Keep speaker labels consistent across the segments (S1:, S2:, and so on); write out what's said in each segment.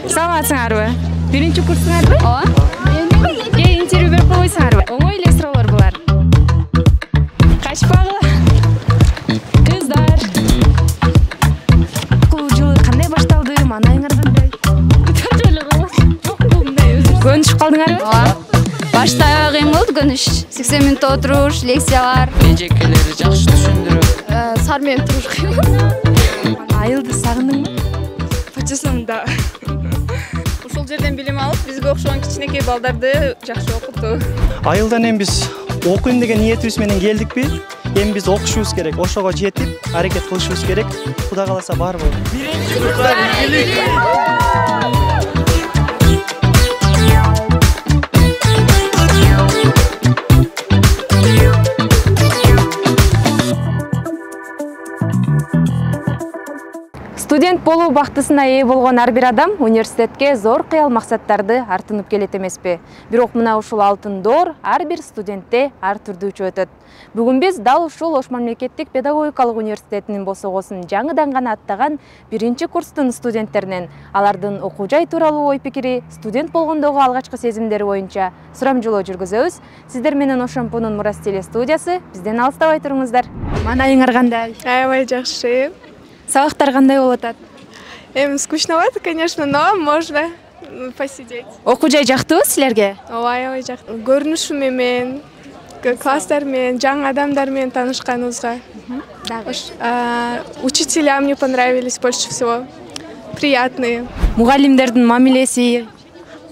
S1: Саламатсыңарбы? Биринчи курсуңарбы?
S2: Ооба.
S1: Кээ интервью берип койсуңарбы? Оңой эле суроолор булар. Качпагыла. Кыздар. Окуу жылы кандай башталды? Маанайыңар кандай? Көнүшүп калдыңарбы?
S2: Ооба. Башта кыйын болду көнүш. 80 мүнөт отуруш, лекциялар.
S3: Эжекелери жакшы түшүндүрүп.
S2: Сар менен туруш кыйын.
S1: Айылды сагындыңбы?
S4: Почесам, да. Ушул жерден билим алып, бизге окшогон кичинекей балдарды жакшы окутуу.
S5: Айылдан эми биз окуйм деген ниетибиз менен келдикпи? Эми биз окушубуз керек, ошого жетип, аракет кылышыбыз керек. Кудай кааласа баары болот. Биринчи курстар ийгилик.
S1: Студент болуу бактысына ээ болгон ар бир адам университетке зор кыял максаттарды артынып келет эмеспи? Бирок мына ушул алтын доор ар бир студентте ар түрдүүчө өтөт. Бүгүн биз дал ушул Ош мамлекеттик педагогикалык университетинин босогосун жаңыдан гана аттаган биринчи курстун студенттеринен алардын окуу жай тууралуу ой пикири, студент болгондогу алгачкы сезимдери боюнча сурамжылоо жүргүзөбүз. Сиздер менен Ошомпунун Мурас телестудиясы, бизден алыстабай туруңуздар. Маанайыңар кандай?
S4: Аябай жакшы.
S1: Сабактар кандай болуп атат?
S4: Скучновато, конечно, но можно посидеть.
S1: Окуу жай жактыбы силерге?
S4: Ооба, аябай жакшы. Көрүнүшү менен, класстар менен, жаңы адамдар менен таанышканыбызга. Учителя мне понравились больше всего. Приятные.
S1: Мугалимдердин мамилеси?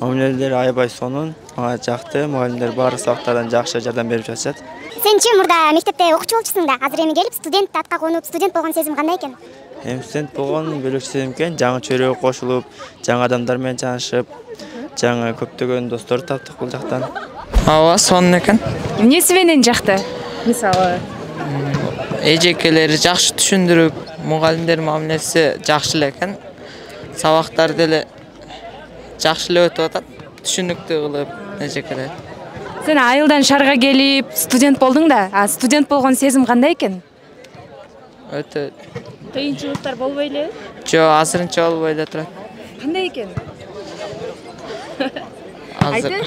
S6: Мамилелер аябай сонун, мага жакты. Мугалимдер баары сабактардан жакшы жардам берип жатышат.
S7: Сенчи мурда мектепте окуучу болчусуң да, азыр эми келип студент атка конуп, студент болгон сезим кандай экен?
S6: Эми студент болгон бөлөкчө сезим экен. Жаңы чөйрөгө кошулуп, жаңы адамдар менен таанышып, жаңы көптөгөн достор таптык бул жактан.
S3: Ооба, сонун экен.
S1: Эмнеси менен жакты? Мисалы,
S3: Эжекелери жакшы түшүндүрүп, мугалимдер мамилеси жакшы эле экен. Сабактар деле жакшы эле өтүп атат. Түшүнүктүү кылып эжекелер.
S1: сен айылдан шаарга келип студент болдуң да, студент болгон сезим кандай экен?
S3: Өтө
S1: Кыйынчылыктар болбой эле?
S3: жо азырынча болбой эле турат.
S1: Кандай экен?
S3: Азыр.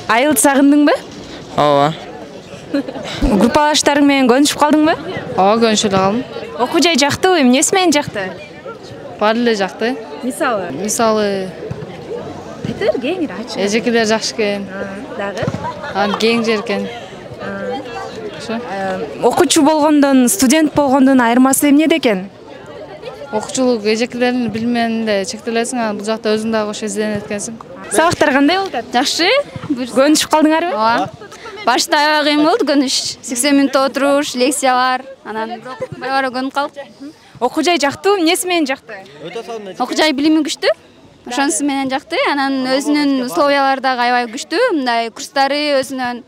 S1: Айылды сагындыңбы?
S3: Ооба.
S1: Группалаштарың менен көнүшүп калдыңбы?
S8: Ооба, көнүшүп калдым.
S1: Окуу жай жактыбы? Эмнеси менен жакты?
S8: Баары эле жакты.
S1: Мисалы, айтыр кеңири ачы.
S8: Эжекелер жакшы экен.
S1: Дагы?
S8: Кең жер экен.
S1: Окуучу болгондон, студент болгондун айырмасы эмнеде экен?
S8: Окуучулук эжекелердин билиминде чектелесиң, бул жакта өзүң дагы кош изденет экенсиң.
S1: Сабактар кандай болуп атат?
S2: Жакшы.
S1: Көнүшүп калдыңарбы?
S2: Ооба. Башта аябай кыйын болду көнүш. 80 мүнөт отуруш, лекциялар. Анан бара-бара көнүп калдык.
S1: Окуу жай жактыбы? Эмнеси менен жакты?
S2: Окуу жай билими күчтүү. Ошонусу менен жакты. Анан өзүнүн условиялары дагы аябай күчтүү. Мындай курстары өзүнүн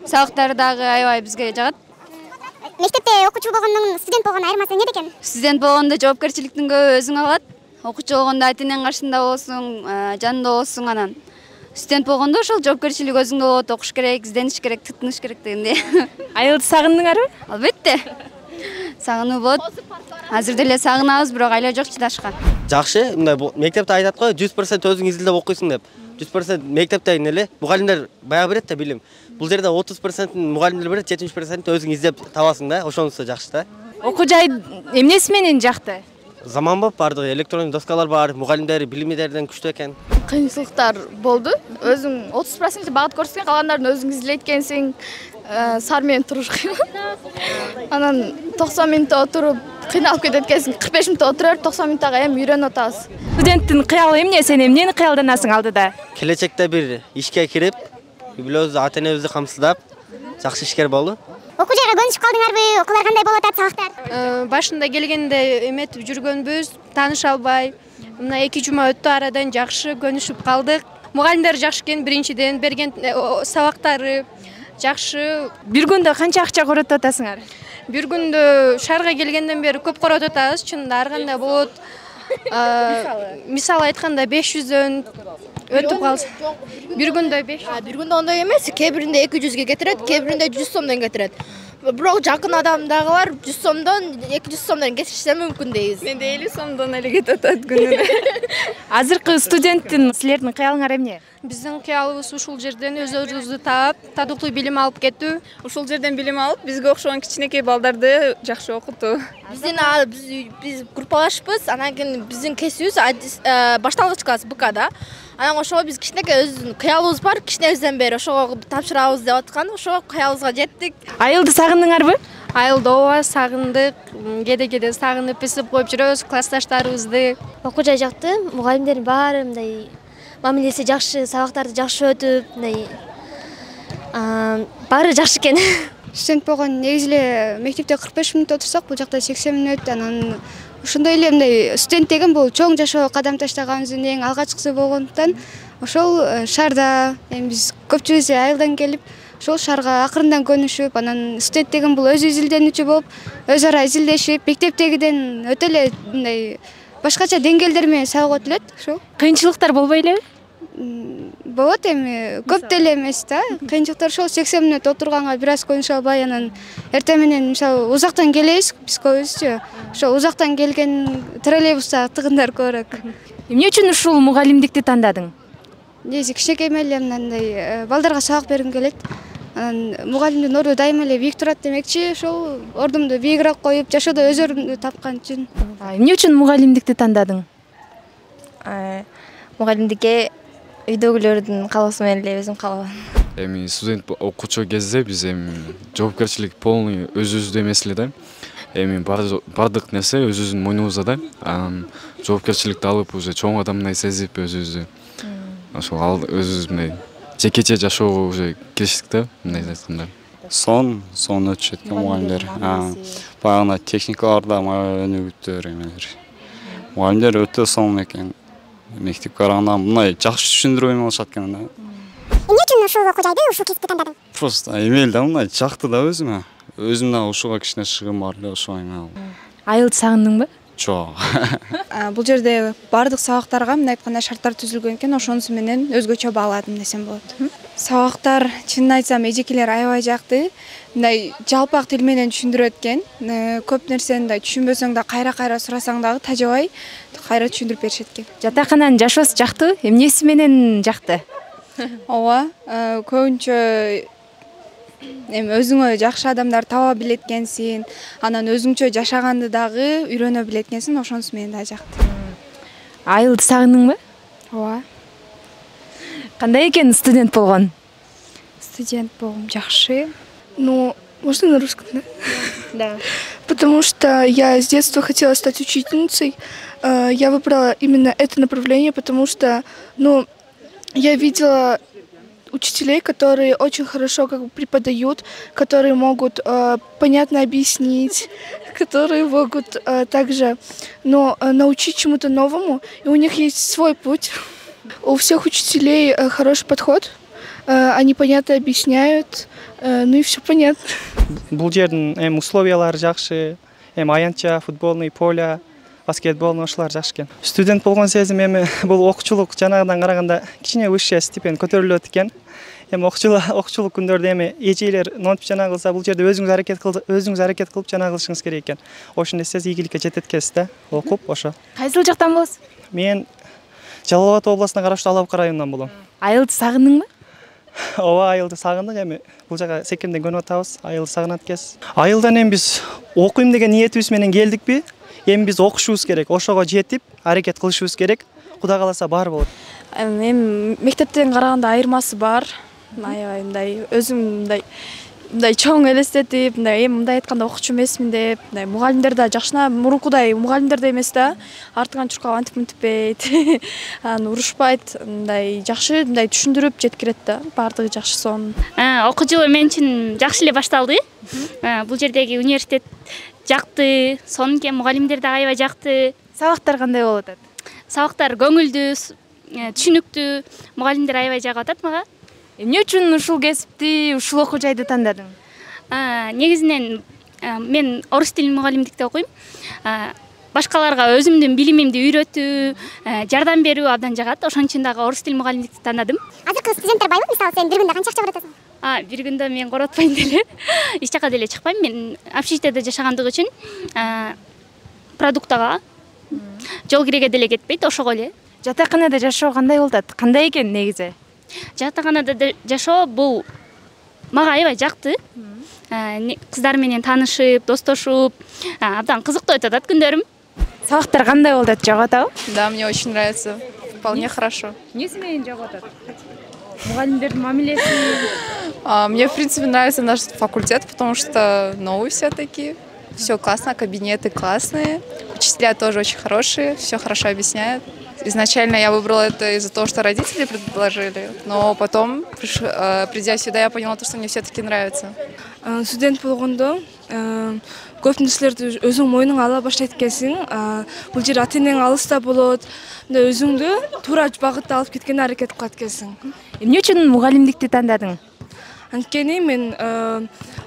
S2: сабактары дагы аябай бизге жагат.
S7: Мектепте окуучу болгондон студент болгон айырмасы эмнеде экен?
S2: Студент болгондо жоопкерчиликтин көбү өзүң алат. Окуучу болгондо ата-энең каршында болсуң, жанында болсуң, анан студент болгондо ошол жоопкерчилик өзүңдө болот, окуш керек, издениш керек, тытыныш керек дегендей.
S1: Айылды сагындыңарбы?
S2: Албетте. Сагынуу болот. Азыр деле сагынабыз, бирок айла жок чыдашка.
S9: Жакшы, мындай мектепте айтат го, 100% өзүң изилдеп окуйсуң деп. 100% мектептеги эле мугалимдер баягы берет да билим. Бул жерде 30% мугалимдер берет, 70% өзүң издеп табасың да, ошонусу жакшы да.
S1: Окуу жай эмнеси менен жакты?
S9: Заманбап бардыгы, электрондук доскалар бар, мугалимдер билимдерден күчтүү экен.
S10: Кыйынчылыктар болду. Өзүң 30% багыт көрсөтүң, калгандарын өзүң изилейт экенсиң. Сар менен туруш кыйын. Анан 90 мүнөт отуруп кыйналып кетет экенсиң. 45 мүнөт отурар, 90 мүнөттөгө эми үйрөнүп атабыз.
S1: Студенттин кыялы эмне? Сен эмнени кыялданасың алдыда?
S9: Келечекте бир ишке кирип, билебиз ата-энебизди камсыздап, жакшы ишкер болду.
S7: Окуу жайга көнүшүп калдыңарбы? Окуулар кандай болуп атат, сабактар?
S11: Башында келгенде эметип жүргөнбүз, тааныша албай. Мына 2 жума өттү, арадан жакшы көнүшүп калдык. Мугалимдер жакшы экен, биринчиден берген сабактары жакшы.
S1: Бир күндө канча акча көрөтүп атасыңар?
S11: Бир күндө шаарга келгенден бери көп көрөтүп атабыз, чынында ар кандай болот. Мисалы айтканда 500дөн өтүп калса. Бир күндө 500.
S10: Бир күндө ондой эмес, кээ биринде 200ге кетирет, кээ биринде 100 сомдон кетирет. бирок жакын адам дагы бар. 100 сомдон 200 сомдон кетишсе мүмкүн дейбиз.
S4: Менде 50 сомдон эле кетип атат күнүнө.
S1: Азыркы студенттин силердин кыялыңар эмне?
S11: Биздин кыялыбыз ушул жерден өзүбүздү таап, татыктуу билим алып кетүү.
S4: Ушул жерден билим алып, бизге окшогон кичинекей балдарды жакшы окутуу.
S10: Биз группалашпыз, анан кийин биздин кесибиз башталгыч класс БКда. Анан ошого биз кичинекей өзүбүздүн кыялыбыз бар, кичинебизден бери ошого тапшырабыз деп аткан. Ошо кыялыбызга жеттик.
S1: Айылды сагындыңарбы?
S11: Айылды ооба сагындык, кеде сагынып эсеп коюп жүрөбүз классташтарыбызды.
S7: Окуу жай жакты, мугалимдердин баары мындай мамилеси жакшы, сабактарды жакшы өтүп, мындай баары жакшы экен.
S2: Студент болгон негизи эле мектепте 45 мүнөт отурсак, бул жакта 80 мүнөт, анан ошондой эле мындай студент деген бул чоң жашоого кадам таштаганыбыздын эң алгачкысы болгондуктан ошол шаарда эми биз көпчүлүгүбүз айылдан келип, ошол шаарга акырындан көнүшүп, анан студент деген бул өзү изилденүүчү болуп, өз ара изилдешип, мектептегиден өтө эле мындай башкача деңгээлдер менен сабак өтүлөт. Ошо
S1: кыйынчылыктар болбой элеби?
S2: Болот, эми көп деле эмес да. Кыйынчылыктар ошол 80 мүнөт отурганга бир аз көнүшө албай, анан эртең менен мисалы узактан келебиз, биз көбүбүзчү. Ошо узактан келген троллейбуста тыгындар көбүрөөк.
S1: Эмне үчүн ушул мугалимдикти тандадың?
S2: Негизи кичинекей эле мындай балдарга сабак бергим келет. Анан мугалимдин орду дайыма эле бийик турат демекчи, ошол ордумду бийигирээк коюп, жашоодо өз ордумду тапкан үчүн.
S1: Эмне үчүн мугалимдикти тандадың?
S12: Мугалимдикке үйдөгүлөрдүн каалоосу менен эле өзүм каалабам.
S13: Эми студент окуучу кезде биз эми жоопкерчилик полный өзүбүздө эмес эле да. Эми бардык нерсе өзүбүздүн мойнубузда да. Жоопкерчиликти алып уже чоң адамдай сезип өзүбүздү. Ошол өзүбүз мындай жекече жашоого уже кириштик да, мындай айтканда.
S14: Сон өтүшөт экен мугалимдер. Баягы техникаларда өнүгүптөр эмелер. Мугалимдер өтө сонун экен. Мектепке караганда мындай жакшы түшүндүрүп алышат экен да.
S7: Эмне үчүн ушул окуу жайды, ушул кесипти тандадың?
S14: Просто эмел да мындай жакты да өзүмө. Өзүм да ушуга кичине шыгым бар эле ошо эме.
S1: Айылды сагындыңбы?
S14: Жок.
S15: Бул жерде бардык сабактарга мындай айтканда шарттар түзүлгөн экен, ошонусу менен өзгөчө бааладым десем болот. Сабактар чынын айтсам эжекелер аябай жакты. Мындай жалпак тил менен түшүндүрөт экен. Көп нерсени да түшүнбөсөң да кайра сурасаң дагы тажабай кайра түшүндүрүп беришет экен.
S1: Жатакананын жашоосу жакты, эмнеси менен жакты?
S15: Ооба, көбүнчө эми өзүңө жакшы адамдар таба билет экенсиң, анан өзүңчө жашаганды дагы үйрөнө билет экенсиң, ошонусу менен да жакты.
S1: Айылды сагындыңбы?
S15: Ооба.
S1: Кандай экен студент болгон?
S15: Студент болгом жакшы. Ну, можно на русском, да?
S10: Да.
S15: Потому что я с детства хотела стать учительницей. Я выбрала именно это направление, потому что, я видела учителей, которые очень хорошо преподают, которые могут понятно объяснить, которые могут также научить чему-то новому, и у них есть свой путь. У всех учителей хороший подход, они понятно объясняют, и все понятно.
S5: Бул жердин условиялары жакшы, аянтча, футболный поле, баскетбол ошолор жакшы экен. Студент болгон сезим бул окуучулук жанагыдан караганда кичине выше стипендия көтөрүлөт экен. Окуучулук күндөрдө эжелер монтип жана кылса, бул жерде өзүңүз аракет кылып жана кылышыңыз керек экен. Ошондой сез ийгиликке жетет экенсиз да, окуп ошо.
S1: Кайсыл жактан болосуз?
S5: Мен Жалал Абад областына караштуу Алапка районунан болом.
S1: Айылды сагындыңбы?
S5: Ооба, айылды сагындык, бул жака секирден көнүп атабыз, айылды сагынат экенбиз. Айылдан биз окуйм деген ниетибиз менен келдикпи? Биз окушубуз керек, ошого жетип, аракет кылышыбыз керек. Кудай кааласа баары болот.
S10: Мектептен караганда айырмасы бар. Аябай мындай өзүм мындай чоң элестетип, мындай айтканда окуучу эмесмин деп, мугалимдер да жакшына мурункудай мугалимдер эмес да, артыңан чуркап антип мынтиппейт, урушпайт, жакшы түшүндүрүп жеткирет да, баардыгы жакшы сонун.
S16: Окуу жылы мен үчүн жакшы эле башталды. Бул жердеги университет жакты, сонун экен, мугалимдер да аябай жакты.
S1: Сабактар кандай болуп атат?
S16: Сабактар көңүлдүү, түшүнүктүү, мугалимдер аябай жагып атат мага.
S1: Эмне үчүн ушул кесипти, ушул окуу жайды тандадың?
S16: Негизинен мен орус тилин мугалимдикте окуйм. Башкаларга өзүмдүн билимимди үйрөтүү, жардам берүү абдан жагат. Ошон үчүн дагы орус тил мугалимдикти тандадым.
S7: Азыркы студенттер байбы? Мисалы, сен бир күндө канча акча баратасың?
S16: Бир күндө мен коротпойм деле. Эч жака деле чыкпайм. Мен общежитиеде жашагандык үчүн продуктага жол киреге деле кетпейт, ошого эле.
S1: Жатаканада жашоо кандай болот? Кандай экен негизи?
S16: Жатаканада жашоо бул мага аябай жакты. Кыздар менен таанышып, достошуп, абдан кызыктуу өтүп атат күндөрүм.
S1: Сабактар кандай болот? Жагып атабы?
S17: Да, мне очень нравится. Вполне хорошо.
S1: Эмнеси менен жагып атат? Мугалимдердин мамилеси?
S17: Мне, в принципе, нравится наш факультет, потому что новый все-таки. Все классно, кабинеты классные. Учителя тоже очень хорошие, все хорошо объясняют. Изначально я выбрала это из-за того, что родители предложили, но потом, придя сюда, я поняла, что мне все-таки нравится.
S15: Студент болгондо көп нерселерди өзүң мойнуңа ала баштайт экенсиң. Бул жер ата энең алыста болот. Өзүңдү туура багытта алып кеткенге аракет кылат экенсиң.
S1: Эмне үчүн мугалимдикти тандадың?
S15: Анткени мен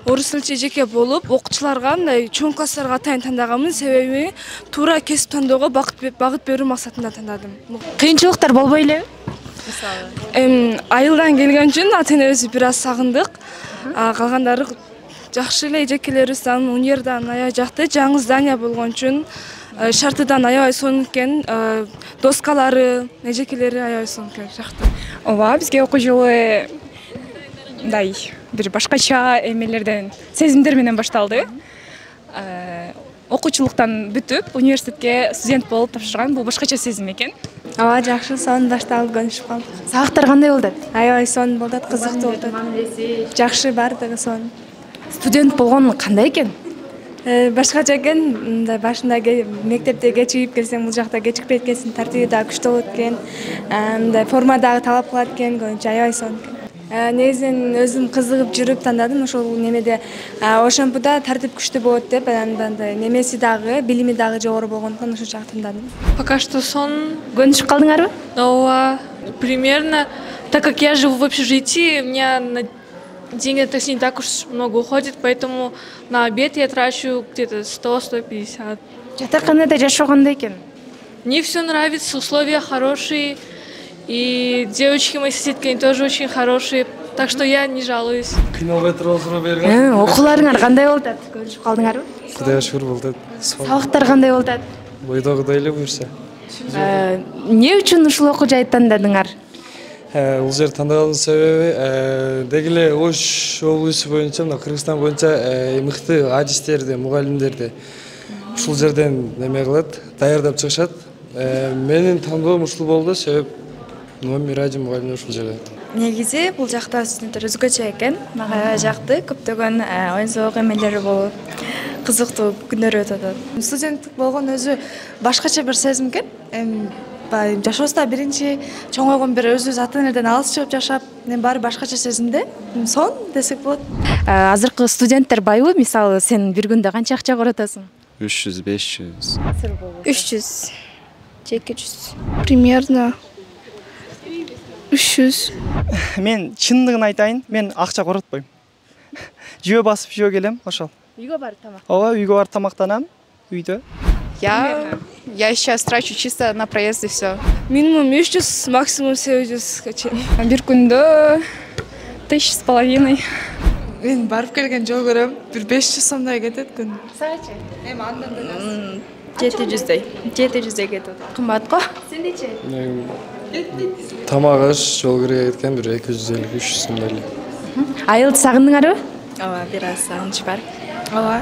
S15: орус тил эжеке болуп, окуучуларга мындай чоң класстарга атайын тандаганмын. Себеби туура кесип тандоого багыт берүү максатында тандадым.
S1: Кыйынчылыктар болбой элеби?
S15: Айылдан келген үчүн ата энебизди бир аз сагындык. Калгандары жакшы эле, эжекелерибиз универдан аябай жакты. Жаңы здание болгон үчүн шартыдан аябай сонун экен. Доскалары, эжекелери аябай сонун экен, жакты.
S4: Ооба, бизге окуу жылы мындай бир башкача эмелерден, сезимдер менен башталды. Окуучулуктан бүтүп, университетке студент болуп тапшырган бул башкача сезим экен.
S12: Ооба, жакшы, сонун башталып көнүшүп калдык.
S1: Сабактар кандай болот?
S12: Аябай сонун болот, кызыктуу болот. Жакшы, баардыгы сонун.
S1: Студент болгон кандай экен?
S12: Башкача экен, мындай башында мектепте кечигип келсең, бул жакта кечикпейт экенсиң, тартиби дагы күчтүү болот экен. Мындай форма дагы талап кылат экен, көбүнчө аябай сонун экен. Негизинен өзүм кызыгып жүрүп тандадым, ошол немеде ошентипде тартип күчтүү болот деп, андай немеси дагы, билими дагы жогору болгондуктан ошол жакты тандадым.
S18: Пока что сон.
S1: Көнүшүп калдыңарбы?
S18: Ооба, примерно. Так как я живу в общежитии, у меня на деньги такси не так уж много уходит, поэтому на обед я трачу где-то 100-150.
S1: Жатаканада жашоо кандай экен?
S18: Мне все нравится, условия хорошие. И девочки мои соседки, они тоже очень хорошие, так что я не жалуюсь.
S1: Окууларыңар кандай болот? Көнүшүп калдыңарбы?
S19: Кудайга шүгүр болот.
S1: Сабактар кандай болот?
S19: Бойдогудай эле буюрса.
S1: Эмне үчүн ушул окуу жайды тандадыңар?
S19: Бул жер тандагандын себеби деги эле Ош облусу боюнча, мына Кыргызстан боюнча мыкты адистерди, мугалимдерди ушул жерден неме кылат, даярдап чыгышат. Менин тандоом ушул болду, себеп Миражи мугалим ушул жерде.
S12: Негизи бул жакта студенттер өзгөчө экен. Мага жакты, көптөгөн оюн согук эмелери болуп, кызыктуу күндөр өтүп атат. Студенттик болгон өзү башкача бир сезим экен. Жашоосунда биринчи чоңойгон бир өзүбүз ата энеден алыс чыгып жашап, баары башкача сезимде. Сон десек болот.
S1: Азыркы студенттер байбы? Мисалы, сен бир күндө канча акча коротосуң?
S14: 300-500.
S12: 300. 200.
S15: Примерно 300.
S5: Мен чындыгын айтайын, мен акча коротпойм. Жөө басып жөө келем, ошол.
S1: Үйгө барып тамак.
S5: Ооба, үйгө барып тамактанам, үйдө.
S17: Я сейчас трачу чисто на проезд и все.
S15: Минимум 300, максимум 700.
S4: Бир күндө 1500.
S8: Мен барып келген жол көрөм, бир 500 сомдой кетет күн.
S1: Сагачы?
S12: Андан 700 кетет.
S1: Кымбат го? Сендечи?
S19: Тамак аш, жол киреге кеткен бир 250-300 сом эле.
S1: Айылды сагындыңарбы?
S12: Ооба, бир аз сагыныч бар.
S1: Ооба.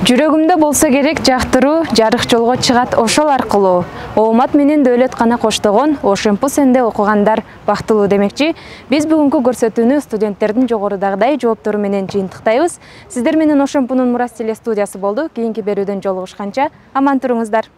S1: Жүрөгүмдө болсо керек жактыруу жарык жолго чыгат ошол аркылуу. Оомат менен дөөлөт гана коштогон Ошемпу сенде окугандар бактылуу демекчи. Биз бүгүнкү көрсөтүүнү студенттердин жогорудагыдай жооптору менен жыйынтыктайбыз. Сиздер менен Ошемпунун Мурас телестудиясы болду. Кийинки берүүдөн жолугушканча аман туруңуздар.